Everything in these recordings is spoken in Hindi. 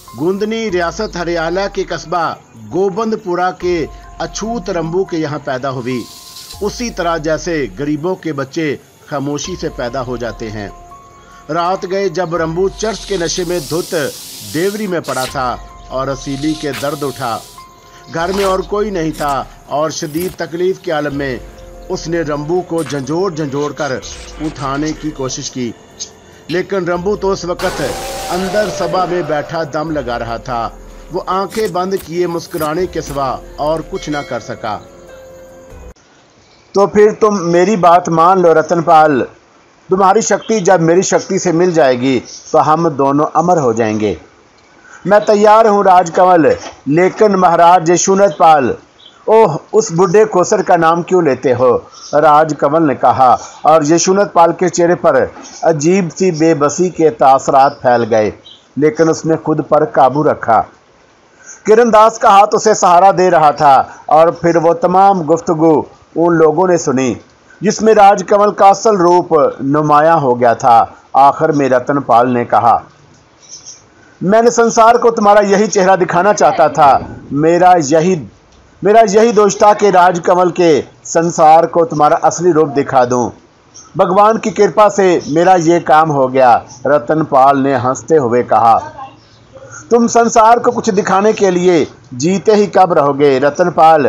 गोंदनी रियासत हरियाणा के कस्बा गोबंदपुरा के अछूत रंबू के यहाँ पैदा हुई। उसी तरह जैसे गरीबों के बच्चे खामोशी से पैदा हो जाते हैं। रात गए जब रंबू चर्च के नशे में धुत देवरी में पड़ा था और असीली के दर्द उठा। घर में और कोई नहीं था और शदीद तकलीफ के आलम में उसने रंबू को झंझोड़ कर उठाने की कोशिश की, लेकिन रंबू तो उस वक्त अंदर सभा में बैठा दम लगा रहा था। वो आंखें बंद किए मुस्कुराने के सिवा और कुछ ना कर सका। तो फिर तुम मेरी बात मान लो रतनपाल, तुम्हारी शक्ति जब मेरी शक्ति से मिल जाएगी तो हम दोनों अमर हो जाएंगे। मैं तैयार हूँ राजकमल, लेकिन महाराज यशुनतपाल। ओह, उस बुढ़े कोसर का नाम क्यों लेते हो? राजकमल ने कहा, और यशुनतपाल के चेहरे पर अजीब सी बेबसी के तासरात फैल गए, लेकिन उसने खुद पर काबू रखा। किरणदास का हाथ उसे सहारा दे रहा था और फिर वो तमाम गुफ्तगू उन लोगों ने सुनी जिसमें राजकमल का असल रूप नुमायां हो गया था। आखिर में रतनपाल ने कहा, मैंने संसार को तुम्हारा यही चेहरा दिखाना चाहता था। मेरा यही दोष था कि राजकमल के संसार को तुम्हारा असली रूप दिखा दूं। भगवान की कृपा से मेरा ये काम हो गया। रतनपाल ने हंसते हुए कहा, तुम संसार को कुछ दिखाने के लिए जीते ही कब रहोगे रतनपाल?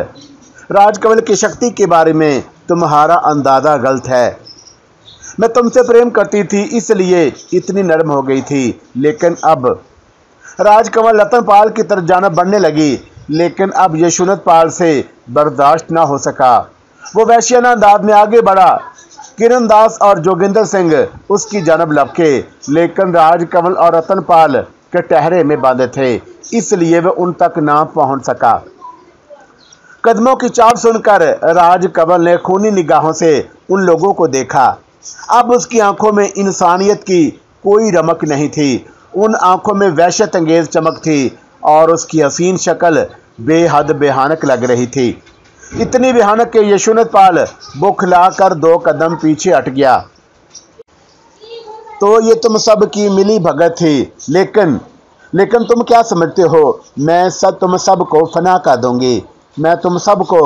राजकमल की शक्ति के बारे में तुम्हारा अंदाजा गलत है। मैं तुमसे प्रेम करती थी इसलिए इतनी नरम हो गई थी, लेकिन अब राजकमल रतनपाल की तरफ जाना बढ़ने लगी, लेकिन अब यशुनतपाल से बर्दाश्त ना हो सका। वो वैश्याना अंदाज में आगे बढ़ा। किरणदास और जोगिंदर सिंह उसकी जानब लपके, लेकिन राजकमल और रतनपाल कटहरे में बांधे थे, इसलिए वह उन तक ना पहुंच सका। कदमों की चाल सुनकर राजकमल ने खूनी निगाहों से उन लोगों को देखा। अब उसकी आंखों में इंसानियत की कोई रमक नहीं थी। उन आंखों में वहशत अंगेज चमक थी और उसकी हसीन शक्ल बेहद भयानक लग रही थी। इतनी भयानक कि यशुनतपाल बौखला कर 2 कदम पीछे हट गया। तो ये तुम सब की मिली भगत थी, लेकिन तुम क्या समझते हो? मैं तुम सबको फना कर दूंगी। मैं तुम सबको।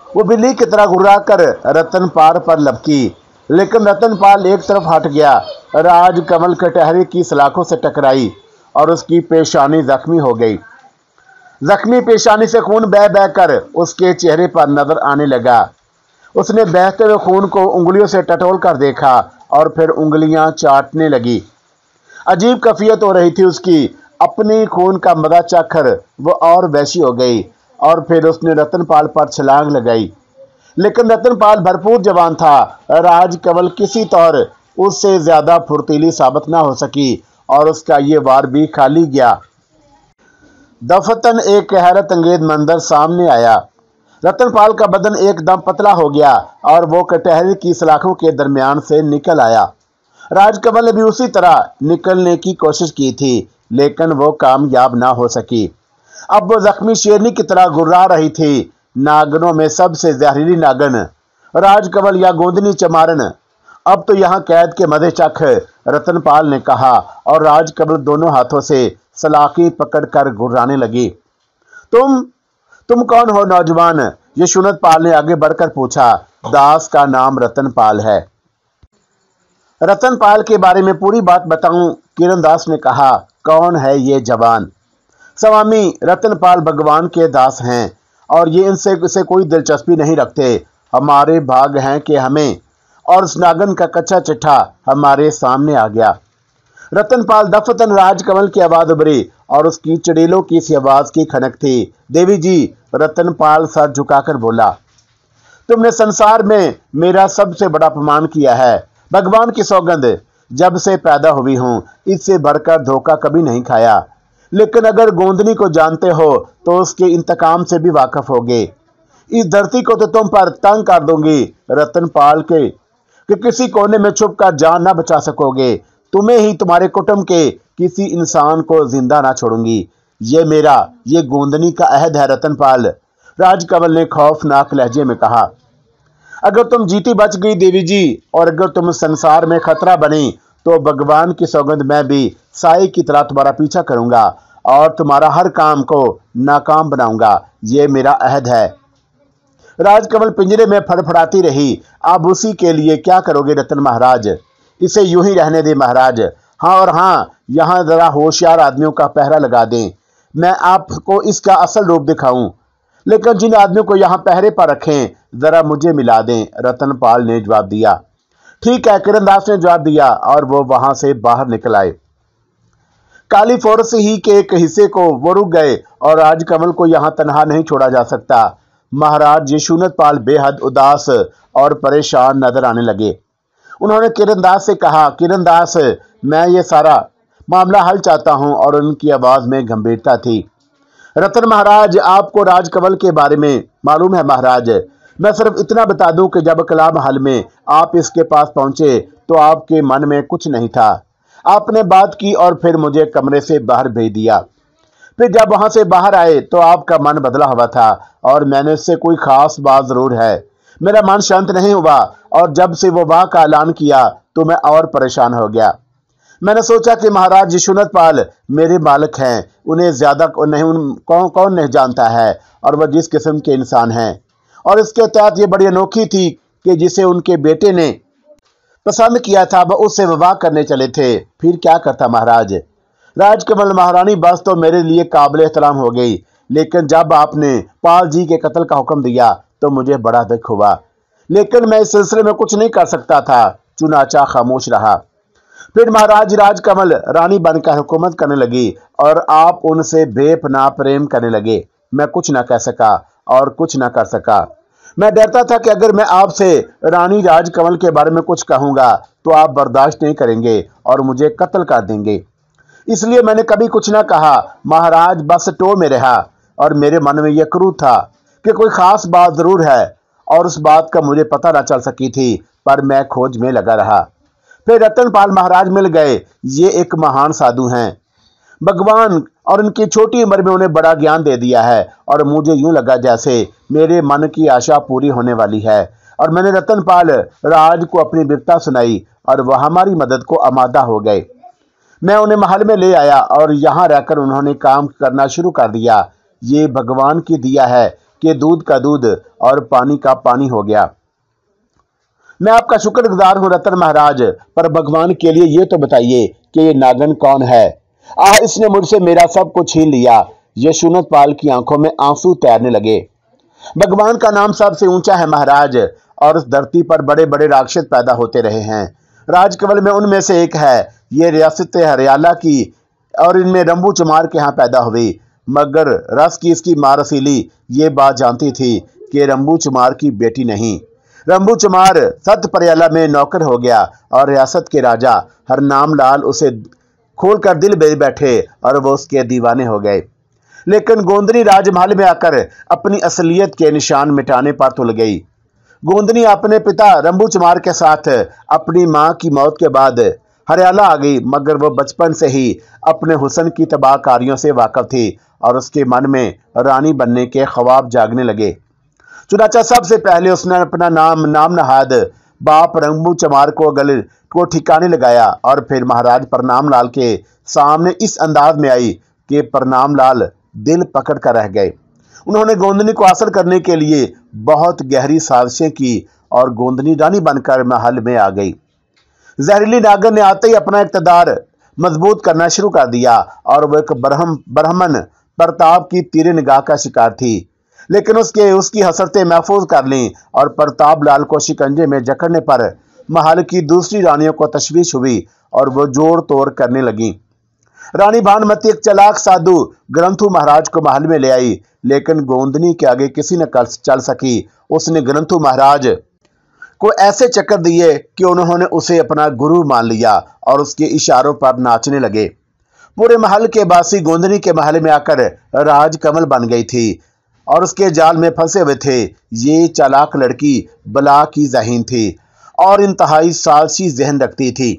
वो बिल्ली की तरह घुरा कर रतनपाल पर लपकी, लेकिन रतनपाल एक तरफ हट गया। राजकमल कटहरे की सलाखों से टकराई और उसकी पेशानी जख्मी हो गई। जख्मी पेशानी से खून बह बह कर उसके चेहरे पर नजर आने लगा। उसने बहते हुए खून को उंगलियों से टटोल कर देखा और फिर उंगलियां चाटने लगी। अजीब कैफियत हो रही थी उसकी। अपनी खून का मजा चाखकर वो और वैसी हो गई और फिर उसने रतनपाल पर छलांग लगाई, लेकिन रतनपाल भरपूर जवान था। राजकमल किसी तौर उससे ज्यादा फुर्तीली साबित ना हो सकी और उसका ये वार भी खाली गया। दफतन एक हैरत अंगेज मंजर सामने आया। रतनपाल का बदन एकदम पतला हो गया और वो कटहरे की सलाखों के दरमियान से निकल आया। राजकमल ने भी उसी तरह निकलने की कोशिश की थी, लेकिन वो कामयाब ना हो सकी। अब वो जख्मी शेरनी की तरह गुर्रा रही थी। नागनों में सबसे जहरीली नागन राजकमल या गोंदनी चमारन अब तो यहाँ कैद के मजे चख, रतनपाल ने कहा, और राजकमल दोनों हाथों से सलाखी पकड़कर गुर्राने लगी। तुम कौन हो नौजवान? यशुनतपाल ने आगे बढ़कर पूछा। दास का नाम रतनपाल है। रतनपाल के बारे में पूरी बात बताऊं? किरणदास ने कहा। कौन है ये जवान? स्वामी रतनपाल भगवान के दास हैं और ये इनसे कोई दिलचस्पी नहीं रखते। हमारे भाग हैं कि हमें और उस नागन का कच्चा चिट्ठा हमारे सामने आ गया। रतनपाल दफतन राजकमल की आवाज उभरी और उसकी चड़ेलों की सी आवाज की खनक थी। देवी जी, रतनपाल सर झुकाकर बोला, तुमने संसार में मेरा सबसे बड़ा अपमान किया है। भगवान की सौगंध, जब से पैदा हुई हूँ इससे बढ़कर धोखा कभी नहीं खाया। लेकिन अगर गोंदनी को जानते हो तो उसके इंतकाम से भी वाकिफ होगे। इस धरती को तो तुम पर तंग कर दूंगी रतनपाल के कि किसी कोने में छुप कर जान ना बचा सकोगे। तुम्हें ही तुम्हारे कुटुंब के किसी इंसान को जिंदा ना छोड़ूंगी। ये गोंदनी का अहद है रतनपाल, राजकमल ने खौफनाक लहजे में कहा। अगर तुम जीती बच गई देवी जी, और अगर तुम संसार में खतरा बनी तो भगवान की सौगंध मैं भी साई की तरह तुम्हारा पीछा करूंगा और तुम्हारा हर काम को नाकाम बनाऊंगा, ये मेरा अहद है। राजकमल पिंजरे में फड़फड़ाती रही। अब उसी के लिए क्या करोगे रतन महाराज? इसे यूं ही रहने दे महाराज। हाँ और हाँ, यहाँ जरा होशियार आदमियों का पहरा लगा दें, मैं आपको इसका असल रूप दिखाऊं। लेकिन जिन आदमियों को यहाँ पहरे पर रखें, जरा मुझे मिला दें, रतनपाल ने जवाब दिया। ठीक है, किरणदास ने जवाब दिया और वो वहां से बाहर निकल आए। काली फोर्स ही के एक हिस्से को वो रुक गए और राजकमल को यहाँ तनहा नहीं छोड़ा जा सकता। महाराज यशोनतपाल बेहद उदास और परेशान नजर आने लगे। उन्होंने किरणदास से कहा, किरणदास, मैं ये सारा मामला हल चाहता हूं। और उनकी आवाज में गंभीरता थी। रतन महाराज, आपको राजकमल के बारे में मालूम है महाराज? मैं सिर्फ इतना बता दूं कि जब कला महल में आप इसके पास पहुंचे तो आपके मन में कुछ नहीं था। आपने बात की और फिर मुझे कमरे से बाहर भेज दिया। फिर जब वहां से बाहर आए तो आपका मन बदला हुआ था और मैंने उससे कोई खास बात जरूर है। मेरा मन शांत नहीं हुआ और जब से वो वाह का ऐलान किया तो मैं और परेशान हो गया। मैंने सोचा कि महाराज यशोनतपाल मेरे मालिक हैं, उन्हें ज्यादा कौन नहीं जानता है और वह जिस किस्म के इंसान हैं। और इसके तहत ये बड़ी अनोखी थी कि जिसे उनके बेटे ने पसंद किया था वह उससे विवाह करने चले थे। फिर क्या करता महाराज? राजकमल, महारानी बस तो मेरे लिए काबिल एहतराम हो गई, लेकिन जब आपने पाल जी के कत्ल का हुक्म दिया तो मुझे बड़ा दुख हुआ। लेकिन मैं इस सिलसिले में कुछ नहीं कर सकता था, चुनाचा खामोश रहा। फिर महाराज राजकमल रानी बनकर हुकूमत करने लगी और आप उनसे बेपनाह प्रेम करने लगे। मैं कुछ ना कह सका और कुछ ना कर सका। मैं डरता था कि अगर मैं आपसे रानी राजकमल के बारे में कुछ कहूंगा तो आप बर्दाश्त नहीं करेंगे और मुझे कत्ल कर देंगे। इसलिए मैंने कभी कुछ ना कहा। महाराज बस टो में रहा और मेरे मन में यह क्रोध था कि कोई खास बात जरूर है और उस बात का मुझे पता न चल सकी थी, पर मैं खोज में लगा रहा। फिर रतनपाल महाराज मिल गए। ये एक महान साधु हैं। भगवान और उनकी छोटी उम्र में उन्हें बड़ा ज्ञान दे दिया है और मुझे यूं लगा जैसे मेरे मन की आशा पूरी होने वाली है। और मैंने रतनपाल राज को अपनी विपदा सुनाई और वह हमारी मदद को आमादा हो गए। मैं उन्हें महल में ले आया और यहाँ रहकर उन्होंने काम करना शुरू कर दिया। ये भगवान की दिया है कि दूध का दूध और पानी का पानी हो गया। मैं आपका शुक्रगुजार हूँ रतन महाराज, पर भगवान के लिए ये तो बताइए कि ये नागन कौन है? इसने मुझसे मेरा सब कुछ छीन लिया। यशोनतपाल की आंखों में आंसू तैरने लगे। भगवान का नाम सबसे ऊंचा है महाराज, और इस धरती पर बड़े बड़े राक्षस पैदा होते रहे हैं। राजकमल में उनमें से एक है। ये रियासत हरियाला की और इनमें रंबू चमार के यहाँ पैदा हुई, मगर रस की इसकी माँ रसीली ये बात जानती थी कि रंबू चमार की बेटी नहीं। रंबू चमार सत परियाला में नौकर हो गया और रियासत के राजा हरनाम लाल उसे खोलकर दिल में बैठे और वो उसके दीवाने हो गए। लेकिन गोंदनी राजमहल में आकर अपनी असलियत के निशान मिटाने पर तुल गई। गोंदनी अपने पिता रंबू चमार के साथ अपनी मां की मौत के बाद हरियाला आ गई, मगर वो बचपन से ही अपने हुस्न की तबाहकारियों से वाकिफ थी और उसके मन में रानी बनने के ख्वाब जागने लगे। चुनाचा सबसे पहले उसने अपना नाम नहाद बाप रंबू चमार को ठिकाने लगाया और फिर महाराज परनाम लाल के सामने इस अंदाज में आई कि परनाम लाल दिल पकड़ कर रह गए। उन्होंने गोंदनी को हासिल करने के लिए बहुत गहरी साजिशें की और गोंदनी रानी बनकर महल में आ गई। जहरीली नागर ने आते ही अपना इक़्तिदार मजबूत करना शुरू कर दिया और वह एक ब्राह्मण प्रताप की तीर निगाह का शिकार थी। लेकिन उसकी हसरतें महफूज कर लीं और प्रताप लाल को शिकंजे में जकड़ने पर महल की दूसरी रानियों को तशवीश हुई और वो जोर तोड़ करने लगी। रानी भानुमती एक चालाक साधु ग्रंथु महाराज को महल में ले आई, लेकिन गोंदनी के आगे किसी न चल सकी। उसने ग्रंथु महाराज को ऐसे चक्कर दिए कि उन्होंने उसे अपना गुरु मान लिया और उसके इशारों पर नाचने लगे। पूरे महल के बासी गोंदनी के महल में आकर राजकमल बन गई थी और उसके जाल में फंसे हुए थे। ये चालाक लड़की बला की ज़हीन थी और इंतहाई साजिशी जहन रखती थी।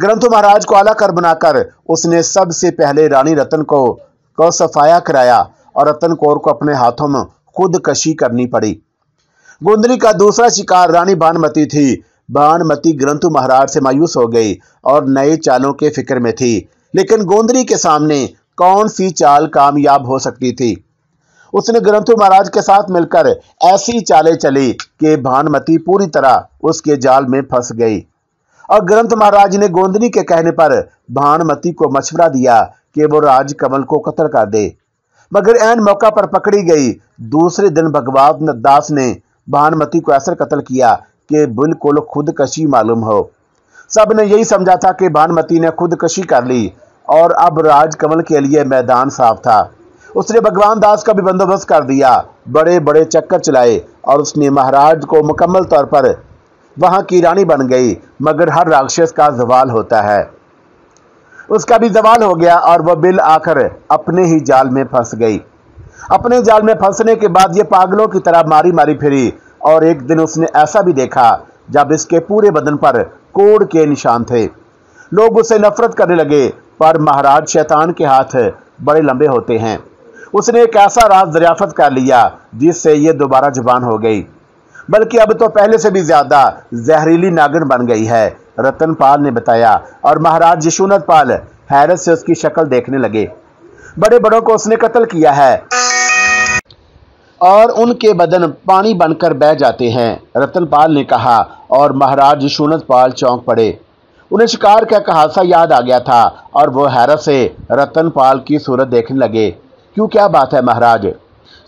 ग्रंथु महाराज को आला कर बनाकर उसने सबसे पहले रानी रतन को सफाया कराया और रतन कौर को अपने हाथों में खुदकशी करनी पड़ी। गोंदनी का दूसरा शिकार रानी भानुमती थी। भानुमती ग्रंथु महाराज से मायूस हो गई और नए चालों के फिक्र में थी, लेकिन गोंदनी के सामने कौन सी चाल कामयाब हो सकती थी। उसने ग्रंथु महाराज के साथ मिलकर ऐसी चालें चली कि भानुमति पूरी तरह उसके जाल में फंस गई और ग्रंथ महाराज ने गोंदनी के कहने पर भानुमति को मशवरा दिया कि वो राजकमल को कत्ल कर दे, मगर ऐन मौका पर पकड़ी गई। दूसरे दिन भगवान दास ने भानुमति को ऐसा कत्ल किया कि बिल्कुल खुदकशी मालूम हो। सब ने यही समझा था कि भानुमति ने खुदकशी कर ली और अब राजकमल के लिए मैदान साफ था। उसने भगवान दास का भी बंदोबस्त कर दिया, बड़े बड़े चक्कर चलाए और उसने महाराज को मुकम्मल तौर पर वहां की रानी बन गई। मगर हर राक्षस का जवाल होता है, उसका भी जवाल हो गया और वह बिल आकर अपने ही जाल में फंस गई। अपने जाल में फंसने के बाद ये पागलों की तरह मारी मारी फिरी और एक दिन उसने ऐसा भी देखा जब इसके पूरे बदन पर कोड़ के निशान थे। लोग उसे नफरत करने लगे, पर महाराज शैतान के हाथ बड़े लंबे होते हैं। उसने एक ऐसा राज दरियाफ्त कर लिया जिससे ये दोबारा जुबान हो गई, बल्कि अब तो पहले से भी ज्यादा जहरीली नागिन बन गई है, रतनपाल ने बताया। और महाराज यशोनत पाल हैरत से उसकी शक्ल देखने लगे। बड़े बड़ों को उसने कत्ल किया है और उनके बदन पानी बनकर बह जाते हैं, रतनपाल ने कहा। और महाराज यशोनत पाल चौंक पड़े। उन्हें शिकार का हादसा याद आ गया था और वो हैरत से रतनपाल की सूरत देखने लगे। क्यों, क्या बात है महाराज?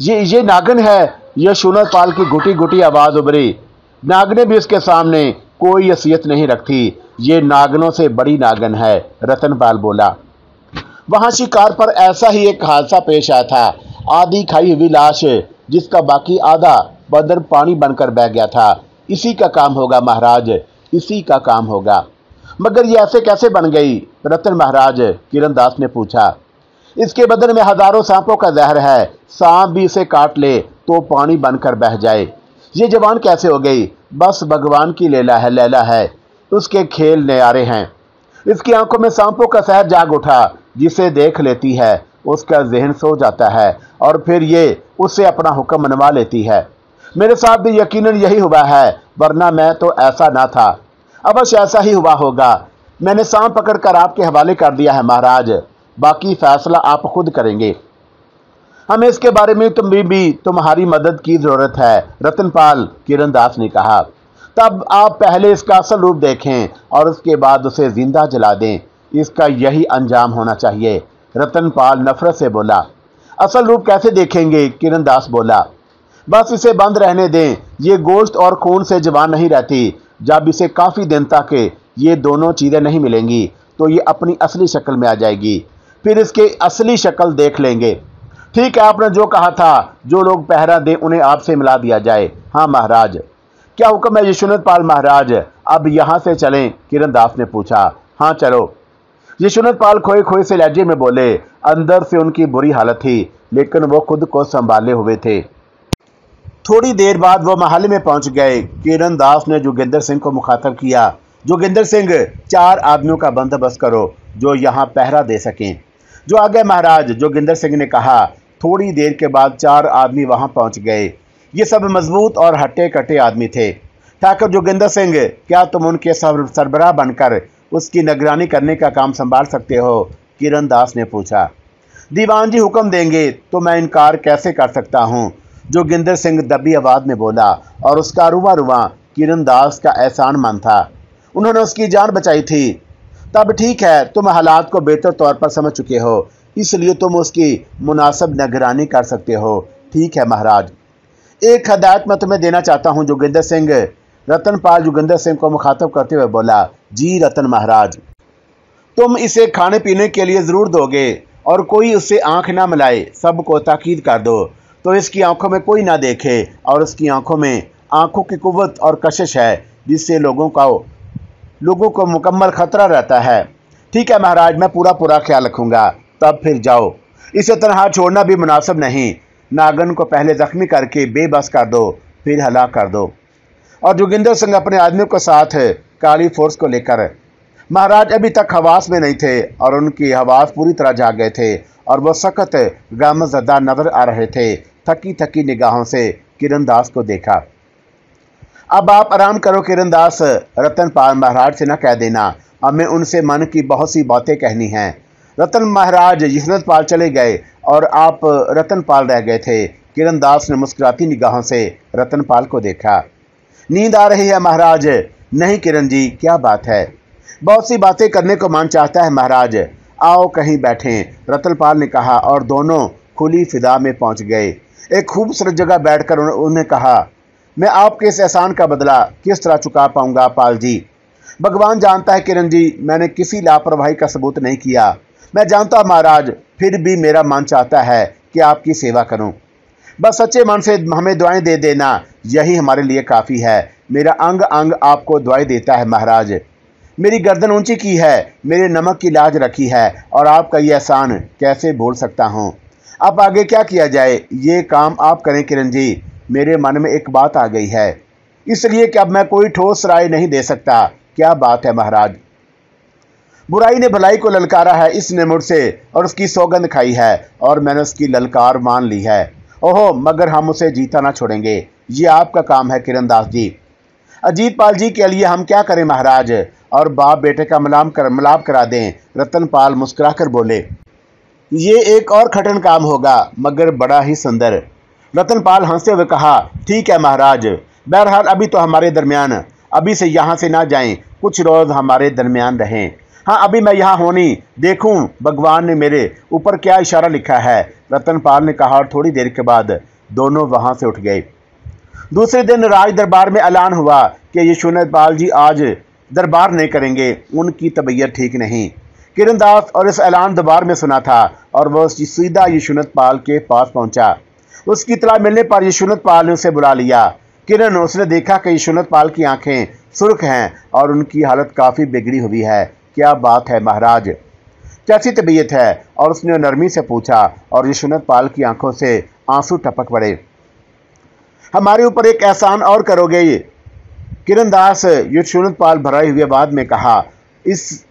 ये नागिन है। यशोनत पाल की घुटी घुटी आवाज उभरी। नागिनें भी उसके सामने कोई हैसियत नहीं रखती, ये नागिनों से बड़ी नागिन है, रतनपाल बोला। वहां शिकार पर ऐसा ही एक हादसा पेश आया था। आधी खाई हुई लाश जिसका बाकी आधा बदन पानी बनकर बह गया था। इसी का काम होगा महाराज, इसी का काम होगा। मगर ये ऐसे कैसे बन गई? रतन महाराज, किरण दास ने पूछा। इसके बदन में हजारों सांपों का जहर है, सांप भी इसे काट ले तो पानी बनकर बह जाए। ये जवान कैसे हो गई? बस भगवान की लैला है, उसके खेल न्यारे हैं। इसकी आंखों में सांपों का सहर जाग उठा, जिसे देख लेती है उसका जहन सो जाता है और फिर ये उससे अपना हुक्म मनवा लेती है। मेरे साथ भी यकीनन यही हुआ है, वरना मैं तो ऐसा ना था। अवश्य ऐसा ही हुआ होगा। मैंने सांप पकड़कर आपके हवाले कर दिया है महाराज, बाकी फैसला आप खुद करेंगे। हमें इसके बारे में तुम्हारी मदद की जरूरत है, रतनपाल, किरण दास ने कहा। तब आप पहले इसका असल रूप देखें और उसके बाद उसे जिंदा जला दें। इसका यही अंजाम होना चाहिए, रतनपाल नफरत से बोला। असल रूप कैसे देखेंगे? किरण दास बोला। बस इसे बंद रहने दें, ये गोश्त और खून से जवान नहीं रहती। जब इसे काफी दिन तक ये दोनों चीजें नहीं मिलेंगी तो ये अपनी असली शक्ल में आ जाएगी, फिर इसकी असली शक्ल देख लेंगे। ठीक है, आपने जो कहा था, जो लोग पहरा दें उन्हें आपसे मिला दिया जाए। हाँ महाराज। क्या हुक्म है यशोनत पाल महाराज? अब यहाँ से चलें? किरण दास ने पूछा। हाँ चलो, यशोनत पाल खोए खोए से लहजे में बोले। अंदर से उनकी बुरी हालत थी, लेकिन वो खुद को संभाले हुए थे। थोड़ी देर बाद वो महल में पहुंच गए। किरण दास ने जोगिंदर सिंह को मुखातब किया। जोगिंदर सिंह, 4 आदमियों का बंदोबस्त करो जो यहाँ पहरा दे सकें। जो आ गए महाराज, जोगिंदर सिंह ने कहा। थोड़ी देर के बाद 4 आदमी वहां पहुंच गए। ये सब मजबूत और हट्टे कट्टे आदमी थे। ठाकुर जोगिंदर सिंह, क्या तुम उनके सरबराह बनकर उसकी निगरानी करने का काम संभाल सकते हो? किरण दास ने पूछा। दीवान जी हुक्म देंगे तो मैं इनकार कैसे कर सकता हूँ, जोगिंदर सिंह दबी आवाज में बोला। और उसका रुआ रुआ किरण दास का एहसान मान था। उन्होंने उसकी जान बचाई थी। तब ठीक है, तुम हालात को बेहतर तौर पर समझ चुके हो, इसलिए तुम उसकी मुनासिब निगरानी कर सकते हो। ठीक है महाराज। एक हदायत मैं तुम्हें देना चाहता हूँ जोगिंदर सिंह, रतनपाल जोगिंदर सिंह को मुखातब करते हुए बोला। जी रतन महाराज। तुम इसे खाने पीने के लिए जरूर दोगे और कोई उससे आंख ना मिलाए, सबको ताकीद कर दो तो इसकी आंखों में कोई ना देखे। और उसकी आंखों में आंखों की कुव्वत और कशिश है, जिससे लोगों को मुकम्मल खतरा रहता है। ठीक है महाराज, मैं पूरा ख्याल रखूंगा। तब फिर जाओ, इसे तनहा छोड़ना भी मुनासिब नहीं। नागन को पहले जख्मी करके बेबस कर दो, फिर हलाक कर दो। और जोगिंदर सिंह अपने आदमियों के साथ काली फोर्स को लेकर, महाराज अभी तक हवास में नहीं थे और उनकी हवास पूरी तरह जाग गए थे और वह सख्त गमज़दा नजर आ रहे थे। थकी थकी निगाहों से किरण दास को देखा। अब आप आराम करो किरण दास, रतनपाल महाराज से न कह देना, हमें उनसे मन की बहुत सी बातें कहनी हैं। रतन महाराज यशवंतपाल चले गए और आप रतनपाल रह गए थे। किरणदास ने मुस्कुराती निगाहों से रतनपाल को देखा। नींद आ रही है महाराज? नहीं किरण जी, क्या बात है? बहुत सी बातें करने को मन चाहता है महाराज, आओ कहीं बैठें, रतनपाल ने कहा और दोनों खुली फिदा में पहुंच गए। एक खूबसूरत जगह बैठकर उन्होंने कहा, मैं आपके इस एहसान का बदला किस तरह चुका पाऊंगा पाल जी? भगवान जानता है किरण जी, मैंने किसी लापरवाही का सबूत नहीं किया। मैं जानता हूं महाराज, फिर भी मेरा मन चाहता है कि आपकी सेवा करूं। बस सच्चे मन से हमें दुआएं दे देना, यही हमारे लिए काफ़ी है। मेरा अंग अंग आपको दुआएं देता है महाराज। मेरी गर्दन ऊंची की है, मेरे नमक की लाज रखी है और आपका ये एहसान कैसे भूल सकता हूँ। अब आगे क्या किया जाए, ये काम आप करें किरण जी। मेरे मन में एक बात आ गई है, इसलिए कि अब मैं कोई ठोस राय नहीं दे सकता। क्या बात है महाराज? बुराई ने भलाई को ललकारा है, इसने मुझसे और उसकी सौगंध खाई है और मैंने उसकी ललकार मान ली है। ओहो, मगर हम उसे जीता ना छोड़ेंगे, ये आपका काम है किरणदास जी। अजीतपाल जी के लिए हम क्या करें महाराज? और बाप बेटे का मिलाप करा दें, रतनपाल मुस्कुराकर बोले। ये एक और कठिन काम होगा, मगर बड़ा ही सुंदर। रतनपाल हंसते हुए कहा, ठीक है महाराज, बहरहाल अभी तो हमारे दरमियान, अभी से यहाँ से ना जाएं, कुछ रोज़ हमारे दरमियान रहें। हाँ, अभी मैं यहाँ होनी देखूं भगवान ने मेरे ऊपर क्या इशारा लिखा है, रतनपाल ने कहा और थोड़ी देर के बाद दोनों वहाँ से उठ गए। दूसरे दिन राज दरबार में ऐलान हुआ कि यशवंतपाल जी आज दरबार नहीं करेंगे, उनकी तबीयत ठीक नहीं। किरणदास और इस ऐलान दरबार में सुना था और वह सीधा यशवंतपाल के पास पहुंचा। उसकी इत्तला मिलने पर यशवंतपाल ने उसे बुला लिया। किरण, उसने देखा कि यशवंतपाल की आंखें सुर्ख हैं और उनकी हालत काफ़ी बिगड़ी हुई है। क्या बात है महाराज, कैसी तबीयत है? और उसने नरमी से पूछा और यशवंतपाल की आंखों से आंसू टपक पड़े। हमारे ऊपर एक एहसान और करोगे? किरणदास यशवंतपाल भराई हुए बाद में कहा, इस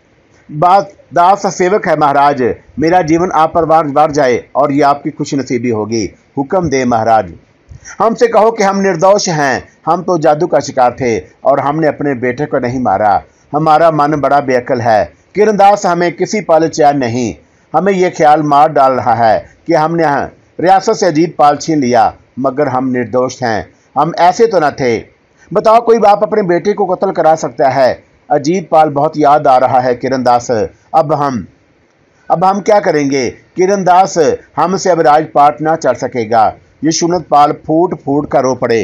बात दास सेवक है महाराज, मेरा जीवन आप पर वार जाए और ये आपकी खुश नसीबी होगी। हुक्म दे महाराज। हमसे कहो कि हम निर्दोष हैं, हम तो जादू का शिकार थे और हमने अपने बेटे को नहीं मारा। हमारा मन बड़ा बेअक्ल है किरणदास, हमें किसी पल चैन नहीं। हमें यह ख्याल मार डाल रहा है कि हमने रियासत से अजीतपाल छीन लिया, मगर हम निर्दोष हैं, हम ऐसे तो न थे। बताओ, कोई बाप अपने बेटे को कत्ल करा सकता है? अजीतपाल बहुत याद आ रहा है किरणदास, अब हम क्या करेंगे? किरणदास, हमसे अब राजपाट ना चल सकेगा। यशवंतपाल फूट फूट कर रो पड़े।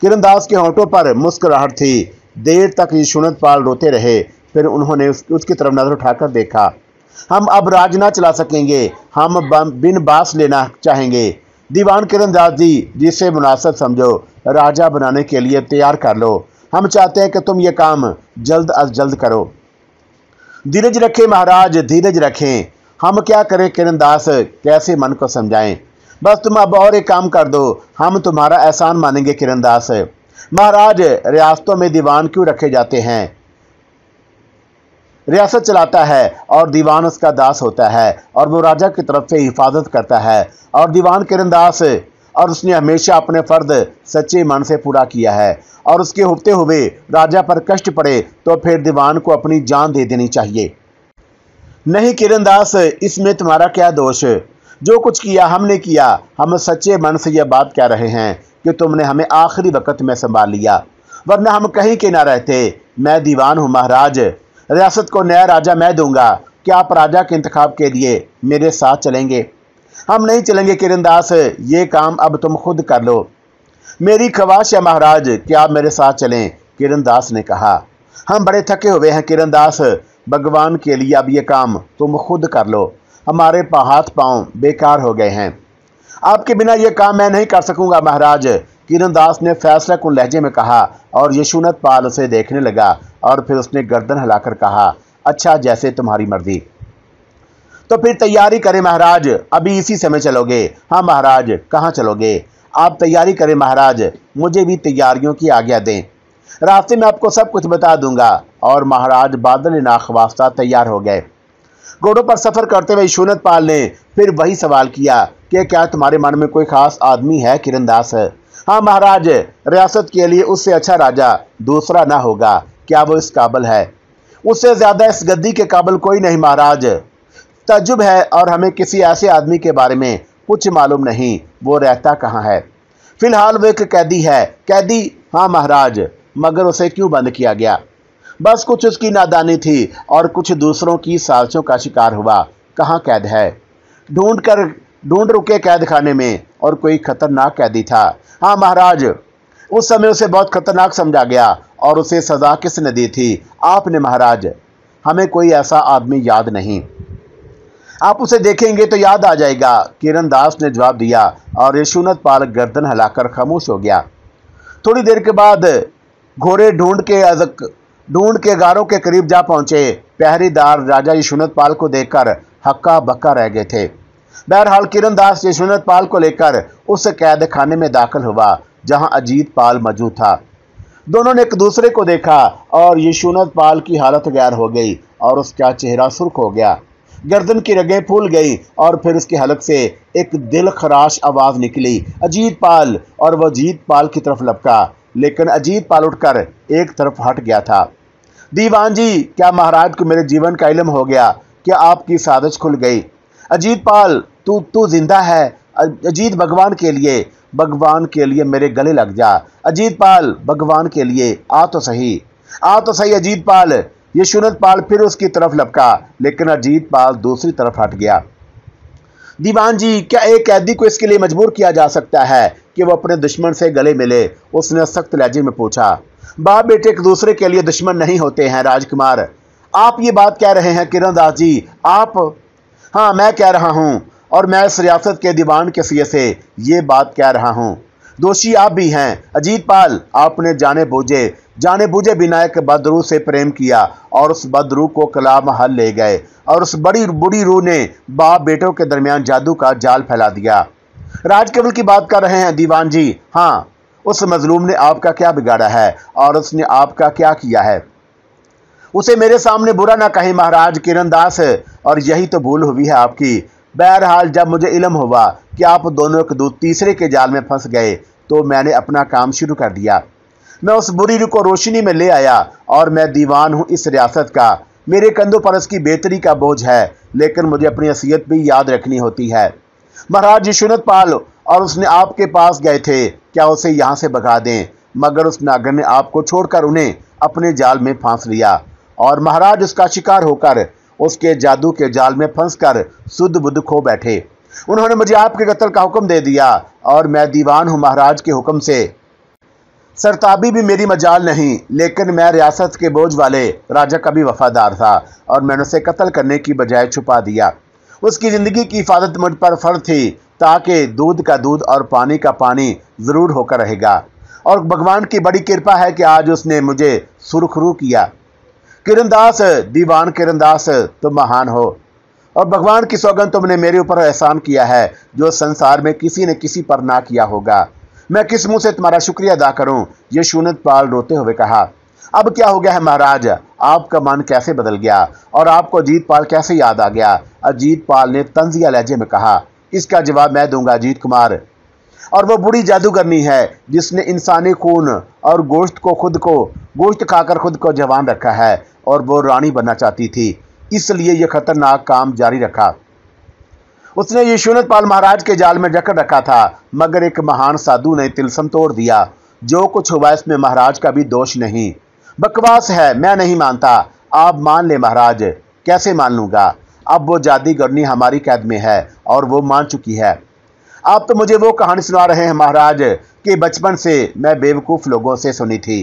किरणदास के होंठों पर मुस्कुराहट थी। देर तक यशवंतपाल रोते रहे, फिर उन्होंने उसकी तरफ नजर उठाकर देखा। हम अब राज ना चला सकेंगे, हम बिन बास लेना चाहेंगे। दीवान किरणदास जी, जिसे मुनासिब समझो राजा बनाने के लिए तैयार कर लो। हम चाहते हैं कि तुम ये काम जल्द अज जल्द करो। धीरज रखें महाराज, धीरज रखें। हम क्या करें किरणदास, कैसे मन को समझाएं? बस तुम अब और एक काम कर दो, हम तुम्हारा एहसान मानेंगे किरणदास। महाराज, रियासतों में दीवान क्यों रखे जाते हैं? रियासत चलाता है और दीवान उसका दास होता है और वो राजा की तरफ से हिफाजत करता है और दीवान किरणदास, और उसने हमेशा अपने फर्द सच्चे मन से पूरा किया है और उसके होते हुए राजा पर कष्ट पड़े तो फिर दीवान को अपनी जान दे देनी चाहिए। नहीं किरणदास, इसमें तुम्हारा क्या दोष? जो कुछ किया हमने किया। हम सच्चे मन से यह बात कह रहे हैं कि तुमने हमें आखिरी वक्त में संभाल लिया, वरना हम कहीं के ना रहते। मैं दीवान हूँ महाराज, रियासत को नया राजा मैं दूंगा। क्या आप राजा के इंतखाब के लिए मेरे साथ चलेंगे? हम नहीं चलेंगे किरणदास, ये काम अब तुम खुद कर लो। मेरी ख्वाहिश है महाराज कि आप मेरे साथ चलें, किरणदास ने कहा। हम बड़े थके हुए हैं किरणदास, भगवान के लिए अब ये काम तुम खुद कर लो। हमारे हाथ पांव बेकार हो गए हैं। आपके बिना यह काम मैं नहीं कर सकूंगा महाराज, किरणदास ने फैसला कुन लहजे में कहा और यशवंतपाल उसे देखने लगा और फिर उसने गर्दन हिलाकर कहा, अच्छा, जैसे तुम्हारी मर्जी। तो फिर तैयारी करें महाराज, अभी इसी समय चलोगे? हाँ महाराज। कहाँ चलोगे? आप तैयारी करें महाराज, मुझे भी तैयारियों की आज्ञा दें, रास्ते में आपको सब कुछ बता दूंगा। और महाराज बादल नाखवास्ता तैयार हो गए। घोड़ों पर सफर करते हुए यशवंतपाल ने फिर वही सवाल किया कि क्या तुम्हारे मन में कोई खास आदमी है किरणदास? हाँ महाराज, रियासत के लिए उससे अच्छा राजा दूसरा ना होगा। क्या वो इस काबिल है? उससे ज्यादा इस गद्दी के काबिल कोई नहीं महाराज। ताज्जुब है और हमें किसी ऐसे आदमी के बारे में कुछ मालूम नहीं, वो रहता कहाँ है। फिलहाल वो एक कैदी है। कैदी? हाँ महाराज, मगर उसे क्यों बंद किया गया? बस कुछ उसकी नादानी थी और कुछ दूसरों की साजिशों का शिकार हुआ। कहाँ कैद है? ढूंढ रुके कैद खाने में, और कोई खतरनाक कैदी था। हाँ महाराज, उस समय उसे बहुत खतरनाक समझा गया और उसे सजा किसने दी थी? आपने महाराज। हमें कोई ऐसा आदमी याद नहीं। आप उसे देखेंगे तो याद आ जाएगा, किरण दास ने जवाब दिया और यशुनत पाल गर्दन हिलाकर खामोश हो गया। थोड़ी देर के बाद घोड़े ढूंढ के गारों के करीब जा पहुंचे। पहरेदार राजा यशुनत पाल को देखकर हक्का बक्का रह गए थे। बहरहाल किरण दास यशुनत पाल को लेकर उस कैद खाने में दाखिल हुआ जहां अजीत पाल मौजूद था। दोनों ने एक दूसरे को देखा और यशुनत पाल की हालत गैर हो गई और उसका चेहरा सुर्ख हो गया। गर्दन की रगें फूल गई और फिर उसकी हलक से एक दिल खराश आवाज निकली, अजीत पाल। और वह अजीत पाल की तरफ लपका, लेकिन अजीत पाल उठकर एक तरफ हट गया था। दीवान जी, क्या महाराज को मेरे जीवन का इल्म हो गया? क्या आपकी साजिश खुल गई? अजीत पाल, तू जिंदा है? अजीत, भगवान के लिए मेरे गले लग जा। अजीत पाल, भगवान के लिए आ तो सही अजीत पाल। यशुनत पाल फिर उसकी तरफ लपका, लेकिन अजीत पाल दूसरी तरफ हट गया। दीवान जी, क्या एक कैदी को इसके लिए मजबूर किया जा सकता है कि वो अपने दुश्मन से गले मिले? उसने सख्त लहजे में पूछा। बाप बेटे एक दूसरे के लिए दुश्मन नहीं होते हैं राजकुमार। आप ये बात कह रहे हैं किरण दास जी? आप? हाँ, मैं कह रहा हूँ, और मैं इस रियासत के दीवान के सिए से ये बात कह रहा हूँ। दोषी आप भी हैं अजीत पाल। आपने जाने बूझे बिना एक बदरू से प्रेम किया और उस बदरू को कला महल ले गए और उस बुरी रूह ने बाप बेटों के दरमियान जादू का जाल फैला दिया। राजकमल की बात कर रहे हैं दीवान जी? हाँ। उस मजलूम ने आपका क्या बिगाड़ा है और उसने आपका क्या किया है? उसे मेरे सामने बुरा ना कहें महाराज किरण दास, और यही तो भूल हुई है आपकी। बहरहाल जब मुझे इल्म हुआ कि आप दोनों एक तीसरे के जाल में फंस गए तो मैंने अपना काम शुरू कर दिया। मैं उस बुरी रूह को रोशनी में ले आया और मैं दीवान हूँ इस रियासत का। मेरे कंधों पर उसकी बेहतरी का बोझ है, लेकिन मुझे अपनी हैसियत भी याद रखनी होती है। महाराज यशुनत पाल और उसने आपके पास गए थे, क्या उसे यहाँ से भगा दें? मगर उस नागर ने आपको छोड़कर उन्हें अपने जाल में फांस लिया और महाराज उसका शिकार होकर उसके जादू के जाल में फंसकर सुध बुध खो बैठे। उन्होंने मुझे आपके कत्ल का हुक्म दे दिया और मैं दीवान हूँ महाराज के हुक्म से। सरताबी भी मेरी मजाल नहीं, लेकिन मैं रियासत के बोझ वाले राजा का भी वफादार था और मैंने उसे कत्ल करने की बजाय छुपा दिया। उसकी ज़िंदगी की हिफाजत मुझ पर फर्ज थी, ताकि दूध का दूध और पानी का पानी ज़रूर होकर रहेगा। और भगवान की बड़ी कृपा है कि आज उसने मुझे सुरखरू किया। किरणदास, दीवान किरणदास, तुम महान हो और भगवान की सौगंध तुमने मेरे ऊपर एहसान किया है जो संसार में किसी ने किसी पर ना किया होगा। मैं किस मुंह से तुम्हारा शुक्रिया अदा करूं? यशुनत पाल रोते हुए कहा। अब क्या हो गया है महाराज? आपका मन कैसे बदल गया और आपको अजीत पाल कैसे याद आ गया? अजीत पाल ने तंजिया लहजे में कहा। इसका जवाब मैं दूंगा अजीत कुमार। और वो बुरी जादूगरनी है जिसने इंसानी खून और गोश्त खाकर खुद को जवान रखा है, और वो रानी बनना चाहती थी, इसलिए यह खतरनाक काम जारी रखा। उसने यशुनत पाल महाराज के जाल में जकड़ रखा था, मगर एक महान साधु ने तिलस्म तोड़ दिया। जो कुछ हुआ इसमें महाराज का भी दोष नहीं। बकवास है, मैं नहीं मानता। आप मान ले महाराज। कैसे मान लूंगा? अब वो जादूगरनी हमारी कैद में है और वो मान चुकी है। आप तो मुझे वो कहानी सुना रहे हैं महाराज कि बचपन से मैं बेवकूफ़ लोगों से सुनी थी।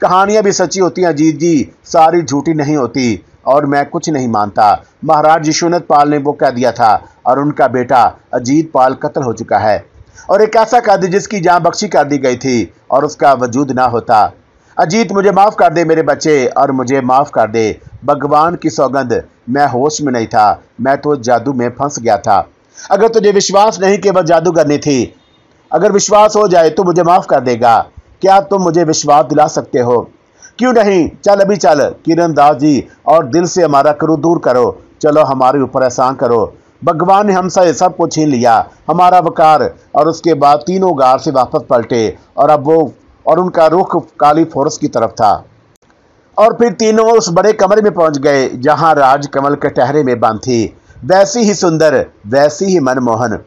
कहानियां भी सच्ची होती हैं अजीत जी, सारी झूठी नहीं होती, और मैं कुछ नहीं मानता। महाराज यशुनत पाल ने वो कह दिया था और उनका बेटा अजीत पाल कत्ल हो चुका है, और एक ऐसा कैदी जिसकी जान बख्शी कर दी गई थी और उसका वजूद ना होता। अजीत, मुझे माफ़ कर दे मेरे बच्चे, और मुझे माफ़ कर दे। भगवान की सौगंध, मैं होश में नहीं था, मैं तो जादू में फंस गया था। अगर तुझे विश्वास नहीं कि वह जादूगरनी थी, अगर विश्वास हो जाए तो मुझे माफ़ कर देगा। क्या तुम मुझे विश्वास दिला सकते हो? क्यों नहीं, चल अभी चल किरण दास जी, और दिल से हमारा करो दूर करो। चलो हमारे ऊपर एहसान करो। भगवान ने हमसे सब कुछ छीन लिया, हमारा वकार। और उसके बाद तीनों गार से वापस पलटे और अब वो और उनका रुख काली फोर्स की तरफ था। और फिर तीनों उस बड़े कमरे में पहुंच गए जहां राजकमल कटहरे में बंद थी। वैसी ही सुंदर, वैसी ही मनमोहन।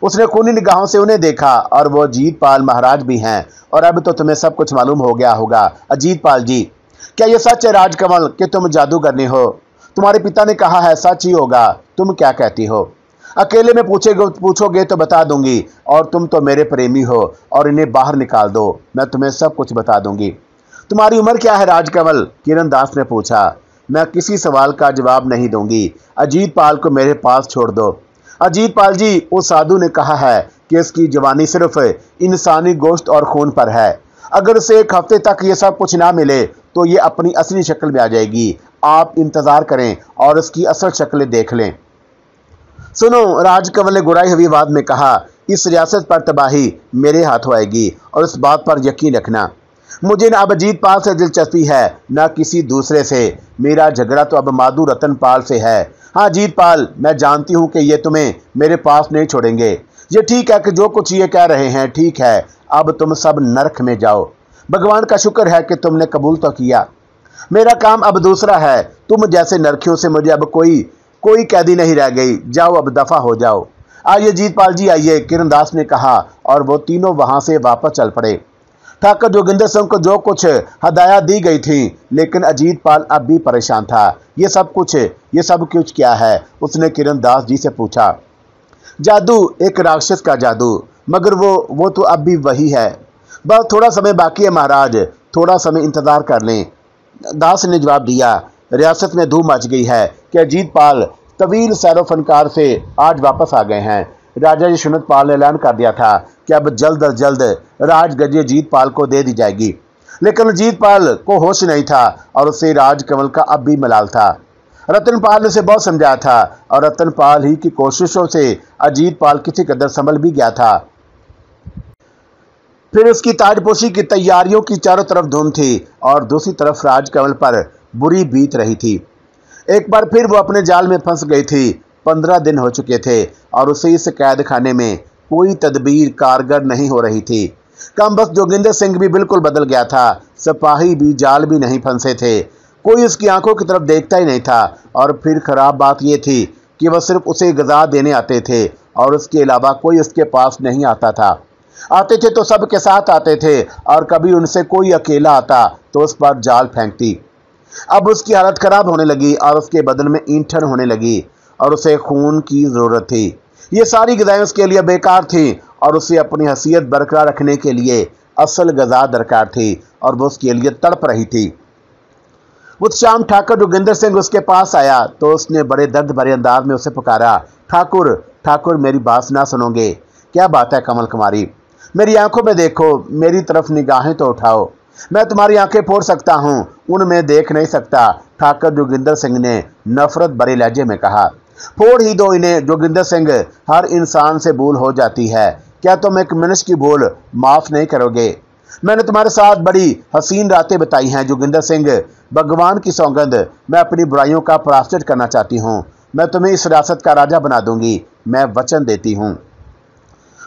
उसने खूनी निगाहों से उन्हें देखा, और वो अजीतपाल महाराज भी हैं, और अब तो तुम्हें सब कुछ मालूम हो गया होगा। अजीतपाल जी, क्या ये सच है राजकमल कि तुम जादूगरनी हो? तुम्हारे पिता ने कहा है सच ही होगा। तुम क्या कहती हो? अकेले में पूछोगे तो बता दूंगी, और तुम तो मेरे प्रेमी हो, और इन्हें बाहर निकाल दो, मैं तुम्हें सब कुछ बता दूंगी। तुम्हारी उम्र क्या है राजकमल? किरण दास ने पूछा। मैं किसी सवाल का जवाब नहीं दूंगी। अजीतपाल को मेरे पास छोड़ दो। अजीतपाल जी, उस साधु ने कहा है कि इसकी जवानी सिर्फ इंसानी गोश्त और खून पर है। अगर उसे एक हफ्ते तक ये सब कुछ ना मिले तो ये अपनी असली शक्ल में आ जाएगी। आप इंतजार करें और उसकी असल शक्ल देख लें। सुनो, राजकमल ने गुराई हुई आवाज में कहा, इस रियासत पर तबाही मेरे हाथों आएगी, और इस बात पर यकीन रखना। मुझे न अब अजीतपाल से दिलचस्पी है, न किसी दूसरे से। मेरा झगड़ा तो अब माधु रतनपाल से है। हाँ अजीतपाल, मैं जानती हूँ कि ये तुम्हें मेरे पास नहीं छोड़ेंगे। ये ठीक है कि जो कुछ ये कह रहे हैं ठीक है। अब तुम सब नरक में जाओ। भगवान का शुक्र है कि तुमने कबूल तो किया। मेरा काम अब दूसरा है। तुम जैसे नरखियों से मुझे अब कोई कैदी नहीं रह गई। जाओ, अब दफा हो जाओ। आइए अजीतपाल जी आइए, किरण दास ने कहा, और वो तीनों वहां से वापस चल पड़े। ठाकुर जोगिंदर सिंह को जो कुछ हदायत दी गई थी, लेकिन अजीतपाल अब भी परेशान था। ये सब कुछ क्या है? उसने किरण दास जी से पूछा। जादू, एक राक्षस का जादू, मगर वो तो अब भी वही है। बस थोड़ा समय बाकी है महाराज, थोड़ा समय इंतजार कर लें। दास ने जवाब दिया। रियासत में धूम मच गई है कि अजीतपाल तवील सैरो फनकार से आज वापस आ गए हैं। राजा यशवंतपाल ने ऐलान कर दिया था कि अब जल्द अज जल्द राजगद्दी अजीतपाल को दे दी जाएगी, लेकिन अजीतपाल को होश नहीं था, और उसे राजकमल का अब भी मलाल था। रतनपाल ने उसे बहुत समझाया था, और रतनपाल ही की कोशिशों से अजीतपाल किसी कदर संभल भी गया था। फिर उसकी ताजपोशी की तैयारियों की चारों तरफ धूम थी, और दूसरी तरफ राजकमल पर बुरी बीत रही थी। एक बार फिर वो अपने जाल में फंस गई थी। 15 दिन हो चुके थे, और उसे इस कैद खाने में कोई तदबीर कारगर नहीं हो रही थी। कम बस जोगिंदर सिंह भी बिल्कुल बदल गया था। सिपाही भी जाल भी नहीं फंसे थे। कोई उसकी आंखों की तरफ देखता ही नहीं था। और फिर खराब बात यह थी कि वह सिर्फ उसे गजा देने आते थे, और उसके अलावा कोई उसके पास नहीं आता था। आते थे तो सब के साथ आते थे, और कभी उनसे कोई अकेला आता तो उस पर जाल फेंकती। अब उसकी हालत खराब होने लगी, और उसके बदन में ईंठन होने लगी, और उसे खून की जरूरत थी। ये सारी गजाएं उसके लिए बेकार थी, और उसे अपनी हैसियत बरकरार रखने के लिए असल गजा दरकार थी, और वो उसके लिए तड़प रही थी। उस शाम ठाकुर जोगिंदर सिंह उसके पास आया तो उसने बड़े दर्द भरे अंदाज में उसे पुकारा, ठाकुर, ठाकुर, मेरी बात ना सुनोगे? क्या बात है कमल कुमारी? मेरी आंखों में देखो, मेरी तरफ निगाहें तो उठाओ। मैं तुम्हारी आंखें फोड़ सकता हूँ, उनमें देख नहीं सकता। ठाकुर जोगिंदर सिंह ने नफरत भरे लहजे में कहा। फोड़ ही दो इन्हें जोगिंदर सिंह, हर इंसान से भूल हो जाती है। क्या तुम एक मनुष्य की भूल माफ नहीं करोगे? मैंने तुम्हारे साथ बड़ी हसीन रातें बिताई हैं जोगिंदर सिंह। भगवान की सौगंध, मैं अपनी बुराइयों का प्रायश्चित करना चाहती हूँ। मैं तुम्हें इस रियासत का राजा बना दूंगी, मैं वचन देती हूँ।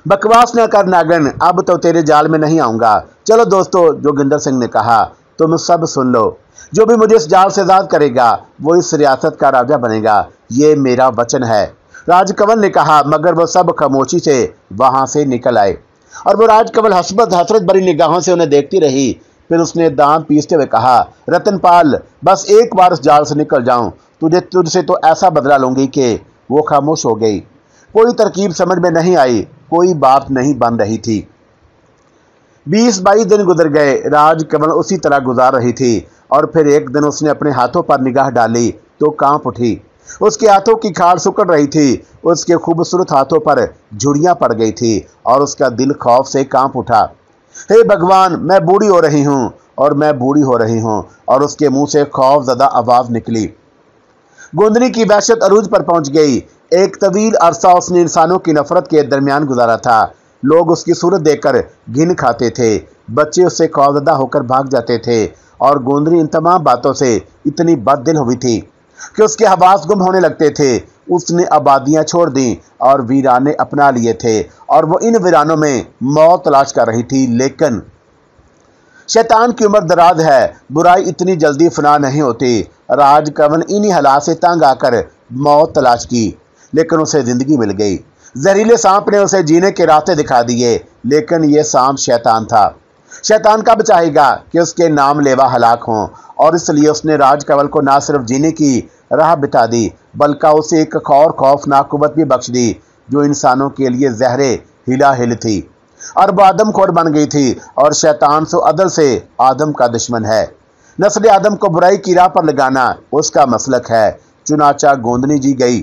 बकवास न कर नागन, अब तो तेरे जाल में नहीं आऊंगा। चलो दोस्तों, जोगिंदर सिंह ने कहा, तुम सब सुन लो। जो भी मुझे इस जाल से आजाद करेगा वो इस रियासत का राजा बनेगा, ये मेरा वचन है। राजकमल ने कहा, मगर वो सब खामोशी से वहां से निकल आए, और वो राजकमल हसरत भरी निगाहों से उन्हें देखती रही। फिर उसने दांत पीसते हुए कहा, रतनपाल, बस एक बार उस जाल से निकल जाऊं, तुझसे तो ऐसा बदला लूंगी कि। वो खामोश हो गई। कोई तरकीब समझ में नहीं आई, कोई बात नहीं बन रही थी। 20-22 दिन गुजर गए। राजकमल उसी तरह गुजार रही थी, और फिर एक दिन उसने अपने हाथों पर निगाह डाली तो कांप उठी। उसके हाथों की खाड़ सुकड़ रही थी, उसके खूबसूरत हाथों पर झुर्रियां पड़ गई थी, और उसका दिल खौफ से कांप उठा। हे भगवान, मैं बूढ़ी हो रही हूँ, और मैं बूढ़ी हो रही हूँ। और उसके मुंह से खौफजदा आवाज निकली। गोंदनी की वहशत अरूज पर पहुंच गई। एक तवील अरसा उसने इंसानों की नफरत के दरमियान गुजारा था। लोग उसकी सूरत देखकर घिन खाते थे, बच्चे उससे खौफजदा होकर भाग जाते थे, और गोंदनी इन तमाम बातों से इतनी बददिल हुई थी कि उसके हवास गुम होने लगते थे। उसने आबादियां छोड़ दी और वीराने अपना लिए थे, और वो इन वीरानों में मौत तलाश कर रही थी। लेकिन शैतान की उम्र दराज है, बुराई इतनी जल्दी फना नहीं होती। राजकमल इन्हीं हालात से तंग आकर मौत तलाश की। लेकिन उसे जिंदगी मिल गई। जहरीले सांप ने उसे जीने के रास्ते दिखा दिए, लेकिन यह सांप शैतान था। शैतान कब चाहेगा कि उसके नाम लेवा हलाक हों, और इसलिए उसने राजकमल को ना सिर्फ जीने की राह बिता दी, बल्कि उसे एक और खौफनाक कुव्वत भी बख्श दी, जो इंसानों के लिए जहरे हिला हिल थी। और वो आदमखोर बन गई थी, और शैतान सो अदल से आदम का दुश्मन है। नस्ल आदम को बुराई की राह पर लगाना उसका मसलक है। चुनाचा गोंदनी जी गई,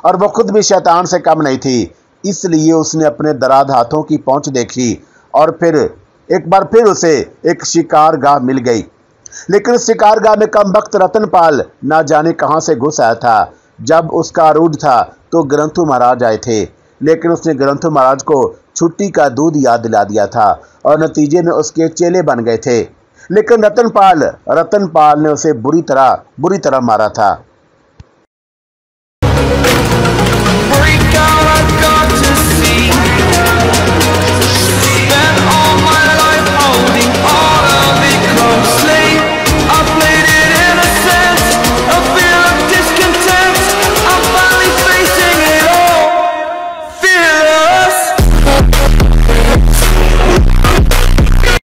और वो खुद भी शैतान से कम नहीं थी। इसलिए उसने अपने दराज हाथों की पहुंच देखी, और फिर एक बार फिर उसे एक शिकारगाह मिल गई। लेकिन उस शिकारगाह में कमबख्त रतनपाल ना जाने कहां से घुस आया था। जब उसका आरूढ़ था तो ग्रंथु महाराज आए थे, लेकिन उसने ग्रंथु महाराज को छुट्टी का दूध याद दिला दिया था, और नतीजे में उसके चेले बन गए थे। लेकिन रतनपाल ने उसे बुरी तरह मारा था।